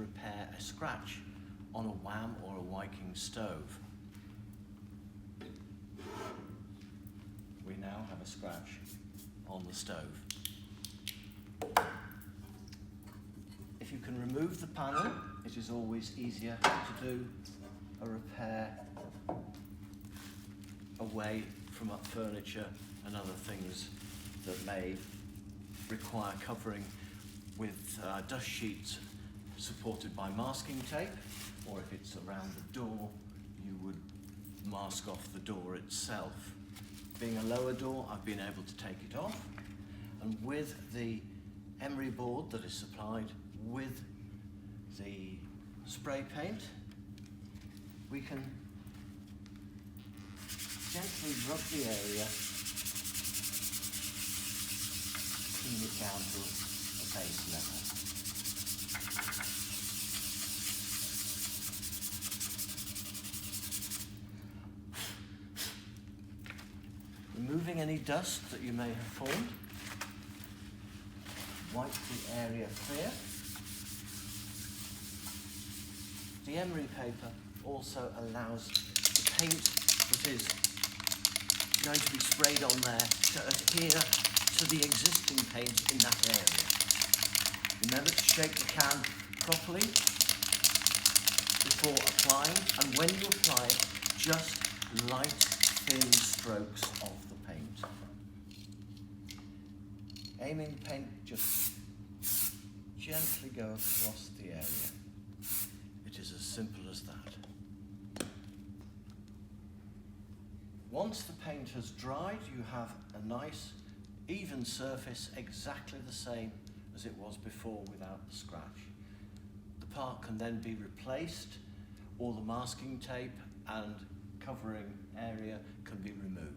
to repair a scratch on a WAM or a Viking stove. We now have a scratch on the stove. If you can remove the panel, it is always easier to do a repair away from furniture and other things that may require covering with dust sheets supported by masking tape, or if it's around the door, you would mask off the door itself. Being a lower door, I've been able to take it off, and with the emery board that is supplied with the spray paint, we can gently rub the area, clean it down to a base level. Removing any dust that you may have formed, wipe the area clear. The emery paper also allows the paint that is going to be sprayed on there to adhere to the existing paint in that area. Remember to shake the can properly before applying, and when you apply it, just light, thin strokes of the paint. Aiming the paint, just gently go across the area. It is as simple as that. Once the paint has dried, you have a nice, even surface, exactly the same as it was before without the scratch. The part can then be replaced, or the masking tape and covering area can be removed.